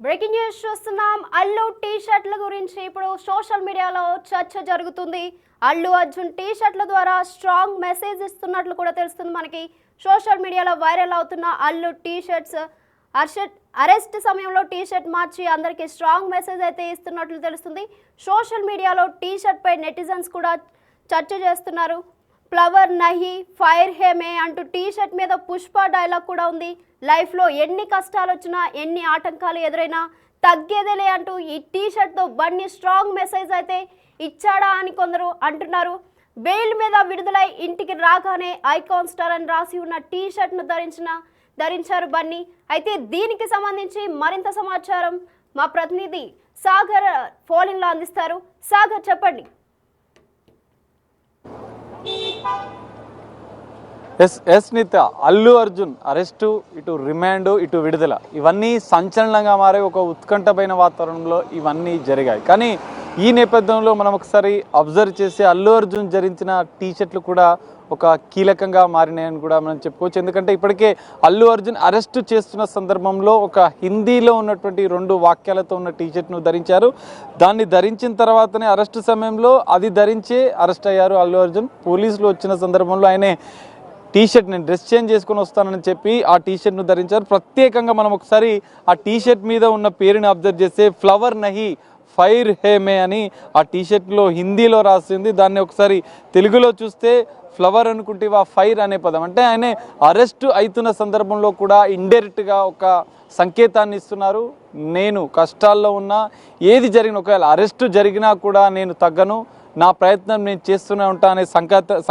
Breaking news చూస్తున్నాం. Allu tea షర్ట్ల గురించి ఇప్పుడు సోషల్ మీడియాలో చర్చ జరుగుతుంది. అల్లు అర్జున్ టీ షర్ట్ల ద్వారా స్ట్రాంగ్ మెసేజ్ ఇస్తున్నట్లు కూడా తెలుస్తుంది. మనకి సోషల్ మీడియాలో వైరల్ అవుతున్న అల్లు టీ షర్ట్స్ అరెస్ట్ సమయంలో టీ షర్ట్ మార్చి అందరికీ స్ట్రాంగ్ మెసేజ్ అయితే ఇస్తున్నట్లు తెలుస్తుంది. సోషల్ మీడియాలో టీ షర్ట్ పై నెటిజన్స్ కూడా చర్చ చేస్తున్నారు. ఫ్లవర్ నహి ఫైర్ హేమే అంటూ టీ షర్ట్ మీద పుష్ప డైలాగ్ కూడా ఉంది. లైఫ్లో ఎన్ని కష్టాలు వచ్చినా ఎన్ని ఆటంకాలు ఎదురైనా తగ్గేదేలే అంటూ ఈ టీ షర్ట్తో బన్నీ స్ట్రాంగ్ మెసేజ్ అయితే ఇచ్చాడా అని కొందరు అంటున్నారు. బెయిల్ మీద విడుదలై ఇంటికి రాగానే ఐకాన్ స్టార్ అని రాసి ఉన్న టీ షర్ట్ను ధరించారు బన్నీ. అయితే దీనికి సంబంధించి మరింత సమాచారం మా ప్రతినిధి సాగర్ ఫోన్లో అందిస్తారు. సాగర్, చెప్పండి. ఎస్ నిత, అల్లు అర్జున్ అరెస్టు, ఇటు రిమాండ్, ఇటు విడుదల, ఇవన్నీ సంచలనంగా మారే ఒక ఉత్కంఠమైన వాతావరణంలో ఇవన్నీ జరిగాయి. కానీ ఈ నేపథ్యంలో మనం ఒకసారి అబ్జర్వ్ చేసి అల్లు అర్జున్ ధరించిన టీ షర్ట్లు కూడా ఒక కీలకంగా మారినాయని కూడా మనం చెప్పుకోవచ్చు. ఎందుకంటే ఇప్పటికే అల్లు అర్జున్ అరెస్టు చేస్తున్న సందర్భంలో ఒక హిందీలో ఉన్నటువంటి 2 వాక్యాలతో ఉన్న టీ షర్ట్ను ధరించారు. దాన్ని ధరించిన తర్వాతనే అరెస్టు సమయంలో అది ధరించే అరెస్ట్ అయ్యారు అల్లు అర్జున్. పోలీసులు వచ్చిన సందర్భంలో ఆయనే టీ షర్ట్ నేను డ్రెస్ చేంజ్ చేసుకొని వస్తానని చెప్పి ఆ టీ షర్ట్ను ధరించారు. ప్రత్యేకంగా మనం ఒకసారి ఆ టీ షర్ట్ మీద ఉన్న పేరుని అబ్జర్వ్ చేస్తే ఫ్లవర్ నహి ఫైర్ హేమే అని ఆ టీ షర్ట్లో హిందీలో రాసింది. దాన్ని ఒకసారి తెలుగులో చూస్తే ఫ్లవర్ అనుకుంటేవా ఫైర్ అనే పదం. అంటే ఆయన అరెస్టు అవుతున్న సందర్భంలో కూడా ఇండైరెక్ట్గా ఒక సంకేతాన్ని ఇస్తున్నారు. నేను కష్టాల్లో ఉన్నా, ఏది జరిగిన, ఒకవేళ అరెస్టు జరిగినా కూడా నేను తగ్గను, నా ప్రయత్నం నేను చేస్తూనే ఉంటా అనే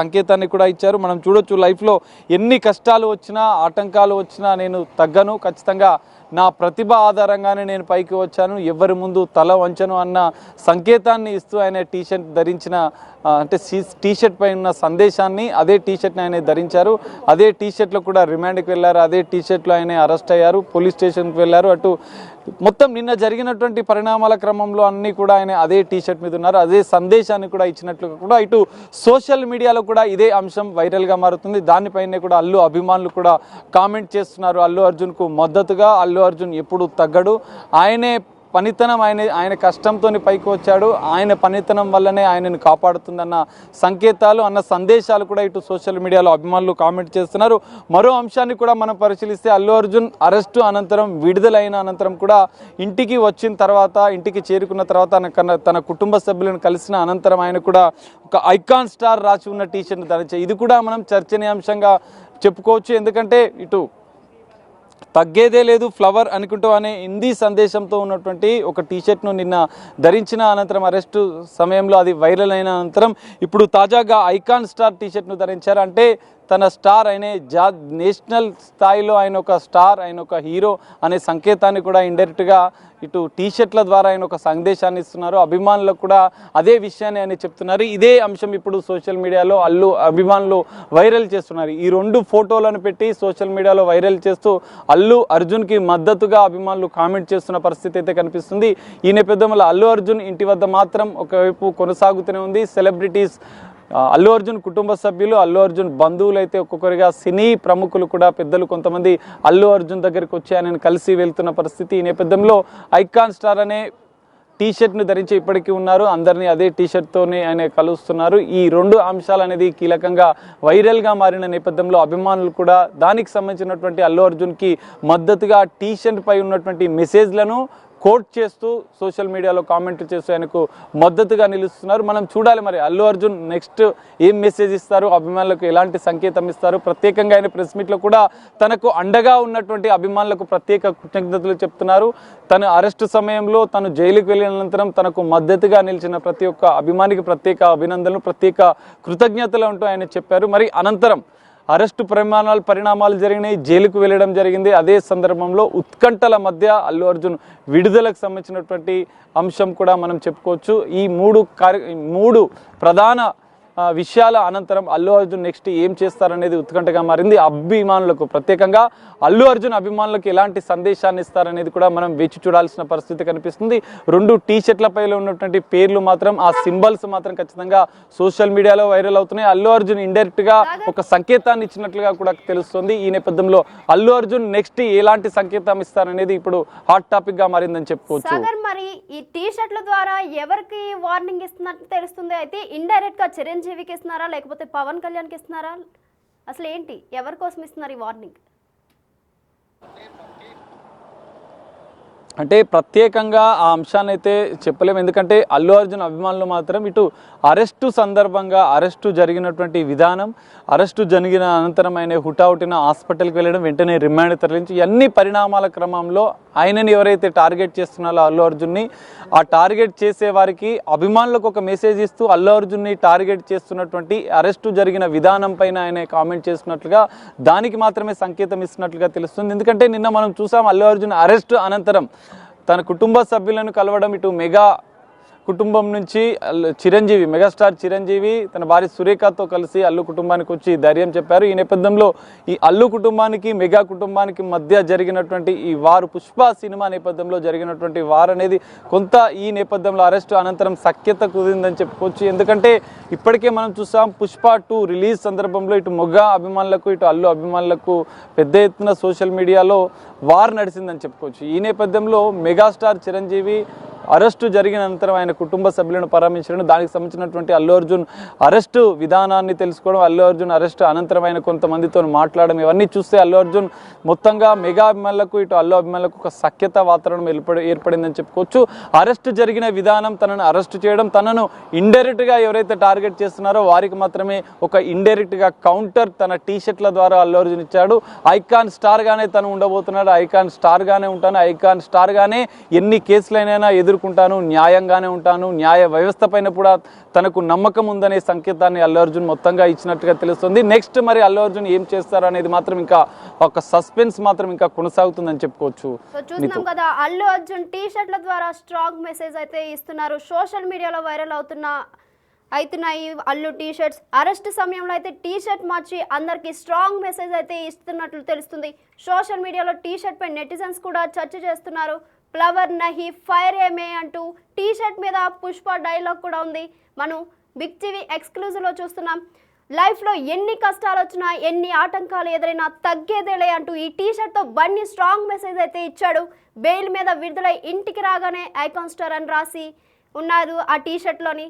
సంకేతాన్ని కూడా ఇచ్చారు. మనం చూడొచ్చు, లైఫ్లో ఎన్ని కష్టాలు వచ్చినా ఆటంకాలు వచ్చినా నేను తగ్గను, ఖచ్చితంగా నా ప్రతిభ ఆధారంగానే నేను పైకి వచ్చాను, ఎవరి ముందు తల వంచను అన్న సంకేతాన్ని ఇస్తూ ఆయన టీ షర్ట్ ధరించిన అంటే టీ షర్ట్ పై ఉన్న సందేశాన్ని అదే టీ షర్ట్ని ఆయన ధరించారు. అదే టీ షర్ట్లో కూడా రిమాండ్కి వెళ్ళారు. అదే టీ షర్ట్లో ఆయన అరెస్ట్ అయ్యారు, పోలీస్ స్టేషన్కి వెళ్ళారు. అటు మొత్తం నిన్న జరిగినటువంటి పరిణామాల క్రమంలో అన్నీ కూడా ఆయన అదే టీ షర్ట్ మీద ఉన్నారు. అదే సందేశాన్ని కూడా ఇచ్చినట్లుగా కూడా ఇటు సోషల్ మీడియాలో కూడా ఇదే అంశం వైరల్గా మారుతుంది. దానిపైనే కూడా అల్లు అభిమానులు కూడా కామెంట్ చేస్తున్నారు. అల్లు అర్జున్కు మద్దతుగా, అల్లు అర్జున్ ఎప్పుడు తగ్గడు, ఆయనే పనితనం, ఆయన కష్టంతో పైకి వచ్చాడు, ఆయన పనితనం వల్లనే ఆయనను కాపాడుతుందన్న సంకేతాలు, అన్న సందేశాలు కూడా ఇటు సోషల్ మీడియాలో అభిమానులు కామెంట్ చేస్తున్నారు. మరో అంశాన్ని కూడా మనం పరిశీలిస్తే అల్లు అర్జున్ అరెస్టు అనంతరం, విడుదలైన అనంతరం కూడా ఇంటికి వచ్చిన తర్వాత, ఇంటికి చేరుకున్న తర్వాత తన కుటుంబ సభ్యులను కలిసిన అనంతరం ఆయన కూడా ఒక ఐకాన్ స్టార్ రాసి ఉన్న టీ షర్ట్ను ధరించారు. ఇది కూడా మనం చర్చనీయాంశంగా చెప్పుకోవచ్చు. ఎందుకంటే ఇటు తగ్గేదే లేదు ఫ్లవర్ అనుకుంటూ అనే హిందీ సందేశంతో ఉన్నటువంటి ఒక టీ షర్ట్ను నిన్న ధరించిన అనంతరం, అరెస్టు సమయంలో అది వైరల్ అయిన అనంతరం ఇప్పుడు తాజాగా ఐకాన్ స్టార్ టీ షర్ట్ను ధరించారు. అంటే తన స్టార్, ఆయన నేషనల్ స్థాయిలో ఆయన ఒక స్టార్, ఆయన ఒక హీరో అనే సంకేతాన్ని కూడా ఇండైరెక్ట్గా ఇటు టీ షర్ట్ల ద్వారా ఆయన ఒక సందేశాన్ని ఇస్తున్నారు. అభిమానులకు కూడా అదే విషయాన్ని ఆయన చెప్తున్నారు. ఇదే అంశం ఇప్పుడు సోషల్ మీడియాలో అల్లు అభిమానులు వైరల్ చేస్తున్నారు. ఈ 2 ఫోటోలను పెట్టి సోషల్ మీడియాలో వైరల్ చేస్తూ అల్లు అర్జున్కి మద్దతుగా అభిమానులు కామెంట్ చేస్తున్న పరిస్థితి అయితే కనిపిస్తుంది. ఈ నేపథ్యంలో అల్లు అర్జున్ ఇంటి వద్ద మాత్రం ఒకవైపు కొనసాగుతూనే ఉంది. సెలబ్రిటీస్, అల్లు అర్జున్ కుటుంబ సభ్యులు, అల్లు అర్జున్ బంధువులు అయితే ఒక్కొక్కరిగా, సినీ ప్రముఖులు కూడా, పెద్దలు కొంతమంది అల్లు అర్జున్ దగ్గరికి వచ్చి ఆయనను కలిసి వెళ్తున్న పరిస్థితి. ఈ నేపథ్యంలో ఐకాన్ స్టార్ అనే టీ షర్ట్ను ధరించి ఇప్పటికీ ఉన్నారు. అందరినీ అదే టీ షర్ట్తోనే ఆయన కలుస్తున్నారు. ఈ 2 అంశాలు అనేది కీలకంగా వైరల్గా మారిన నేపథ్యంలో అభిమానులు కూడా దానికి సంబంధించినటువంటి అల్లు అర్జున్కి మద్దతుగా టీ షర్ట్ పై ఉన్నటువంటి మెసేజ్లను కోట్ చేస్తూ సోషల్ మీడియాలో కామెంట్ చేస్తూ ఆయనకు మద్దతుగా నిలుస్తున్నారు. మనం చూడాలి మరి అల్లు అర్జున్ నెక్స్ట్ ఏం మెసేజ్ ఇస్తారు, అభిమానులకు ఎలాంటి సంకేతం ఇస్తారు. ప్రత్యేకంగా ఆయన ప్రెస్ మీట్లో కూడా తనకు అండగా ఉన్నటువంటి అభిమానులకు ప్రత్యేక కృతజ్ఞతలు చెప్తున్నారు. తను అరెస్టు సమయంలో, తను జైలుకు వెళ్ళిన అనంతరం తనకు మద్దతుగా నిలిచిన ప్రతి ఒక్క అభిమానికి ప్రత్యేక అభినందనలు, ప్రత్యేక కృతజ్ఞతలు అంటూ ఆయన చెప్పారు. మరి అనంతరం అరెస్టు పరిణామాలు జరిగినాయి, జైలుకు వెళ్ళడం జరిగింది. అదే సందర్భంలో ఉత్కంఠల మధ్య అల్లు అర్జున్ విడుదలకు సంబంధించినటువంటి అంశం కూడా మనం చెప్పుకోవచ్చు. ఈ 3 ప్రధాన విషయాల అనంతరం అల్లు అర్జున్ నెక్స్ట్ ఏం చేస్తారనేది ఉత్కంఠగా మారింది. అభిమానులకు, ప్రత్యేకంగా అల్లు అర్జున్ అభిమానులకు ఎలాంటి సందేశాన్ని ఇస్తారనేది కూడా మనం వేచి చూడాల్సిన పరిస్థితి కనిపిస్తుంది. 2 టీ షర్ట్లపై ఉన్నటువంటి పేర్లు మాత్రం, ఆ సింబల్స్ మాత్రం ఖచ్చితంగా సోషల్ మీడియాలో వైరల్ అవుతున్నాయి. అల్లు అర్జున్ ఇండైరెక్ట్ గా ఒక సంకేతాన్ని ఇచ్చినట్లుగా కూడా తెలుస్తుంది. ఈ నేపథ్యంలో అల్లు అర్జున్ నెక్స్ట్ ఎలాంటి సంకేతం ఇస్తారనేది ఇప్పుడు హాట్ టాపిక్ గా మారిందని చెప్పుకోవచ్చు. సాగర్, మరి ఈ టీ షర్ట్ల ద్వారా ఎవరికి వార్నింగ్ ఇస్తున్నట్టు తెలుస్తుంది? అయితే ఇండైరెక్ట్ గా చిరంజీవికి ఇస్తున్నారా, లేకపోతే పవన్ కళ్యాణ్కి ఇస్తున్నారా? అసలు ఏంటి, ఎవరి కోసం ఇస్తున్నారు ఈ వార్నింగ్? అంటే ప్రత్యేకంగా ఆ అంశాన్ని అయితే చెప్పలేము. ఎందుకంటే అల్లు అర్జున్ అభిమానులు మాత్రం ఇటు అరెస్టు సందర్భంగా, అరెస్టు జరిగినటువంటి విధానం, అరెస్టు జరిగిన అనంతరం ఆయన హుటాహుటిన హాస్పిటల్కి వెళ్ళడం, వెంటనే రిమాండ్ తరలించి అన్ని పరిణామాల క్రమంలో ఆయనని ఎవరైతే టార్గెట్ చేస్తున్నారో అల్లు అర్జున్ని, ఆ టార్గెట్ చేసే వారికి అభిమానులకు ఒక మెసేజ్ ఇస్తూ అల్లు అర్జున్ని టార్గెట్ చేస్తున్నటువంటి అరెస్టు జరిగిన విధానం పైన ఆయన కామెంట్ చేస్తున్నట్లుగా, దానికి మాత్రమే సంకేతం ఇస్తున్నట్లుగా తెలుస్తుంది. ఎందుకంటే నిన్న మనం చూసాం అల్లు అర్జున్ అరెస్టు అనంతరం తన కుటుంబ సభ్యులను కలవడం, ఇటు మెగా కుటుంబం నుంచి చిరంజీవి, మెగాస్టార్ చిరంజీవి తన భార్య సురేఖతో కలిసి అల్లు కుటుంబానికి వచ్చి ధైర్యం చెప్పారు. ఈ నేపథ్యంలో ఈ అల్లు కుటుంబానికి, మెగా కుటుంబానికి మధ్య జరిగినటువంటి ఈ వారు, పుష్ప సినిమా నేపథ్యంలో జరిగినటువంటి వారు అనేది కొంత ఈ నేపథ్యంలో అరెస్టు అనంతరం సఖ్యత కుదిరిందని చెప్పుకోవచ్చు. ఎందుకంటే ఇప్పటికే మనం చూసాం పుష్ప 2 రిలీజ్ సందర్భంలో ఇటు మెగా అభిమానులకు, ఇటు అల్లు అభిమానులకు పెద్ద ఎత్తున సోషల్ మీడియాలో వార్ నడిచిందని చెప్పుకోవచ్చు. ఈ నేపథ్యంలో మెగాస్టార్ చిరంజీవి అరెస్టు జరిగిన అనంతరం ఆయన కుటుంబ సభ్యులను పరామర్శించడం, దానికి సంబంధించినటువంటి అల్లు అర్జున్ అరెస్టు విధానాన్ని తెలుసుకోవడం, అల్లు అర్జున్ అరెస్టు అనంతరం ఆయన కొంతమందితో మాట్లాడడం, ఇవన్నీ చూస్తే అల్లు అర్జున్ మొత్తంగా మెగా అభిమానులకు, ఇటు అల్లు అభిమానులకు ఒక సఖ్యత వాతావరణం ఏర్పడిందని చెప్పుకోవచ్చు. అరెస్టు జరిగిన విధానం, తనను అరెస్టు చేయడం, తనను ఇండైరెక్ట్గా ఎవరైతే టార్గెట్ చేస్తున్నారో వారికి మాత్రమే ఒక ఇండైరెక్ట్గా కౌంటర్ తన టీ షర్ట్ల ద్వారా అల్లు అర్జున్ ఇచ్చాడు. ఐకాన్ స్టార్గానే తను ఉండబోతున్నాడు, ఐకాన్ స్టార్గానే ఉంటాను, ఐకాన్ స్టార్గానే ఎన్ని కేసులైనా ఎదుర్కొంటాను, న్యాయంగానే ఉంటాను, న్యాయ వ్యవస్థ పైన కూడా తనకు నమ్మకం ఉందనే సంకేతాన్ని అల్లు అర్జున్ మొత్తంగా ఇచ్చినట్టుగా తెలుస్తుంది. నెక్స్ట్ మరి అల్లు అర్జున్ ఏం చేస్తారు అనేది మాత్రం ఇంకా ఒక సస్పెన్స్ మాత్రం ఇంకా కొనసాగుతుందని చెప్పుకోవచ్చు. చూస్తున్నాం కదా, అల్లు అర్జున్ టీ షర్ట్ల ద్వారా స్ట్రాంగ్ మెసేజ్ అయితే ఇస్తున్నారు. సోషల్ మీడియాలో వైరల్ అవుతున్నాయి అల్లు టీ షర్ట్స్. అరెస్ట్ సమయంలో అయితే టీ షర్ట్ మార్చి అందరికి స్ట్రాంగ్ మెసేజ్ అయితే ఇస్తున్నట్లు తెలుస్తుంది. సోషల్ మీడియాలో టీ షర్ట్ పై నెటిజన్స్ కూడా చర్చ చేస్తున్నారు. ఫ్లవర్ నహి ఫైర్ ఏమే అంటూ టీ షర్ట్ మీద పుష్ప డైలాగ్ కూడా ఉంది. మనం బిగ్ టీవీ ఎక్స్క్లూజివ్లో చూస్తున్నాం. లైఫ్లో ఎన్ని కష్టాలు వచ్చినా, ఎన్ని ఆటంకాలు ఎదురైనా తగ్గేదేలే అంటూ ఈ టీ షర్ట్తో బన్నీ స్ట్రాంగ్ మెసేజ్ అయితే ఇచ్చాడు. బెయిల్ మీద విడుదలై ఇంటికి రాగానే ఐకాన్ స్టార్ అని రాసి ఉన్నారు ఆ టీ షర్ట్లోని.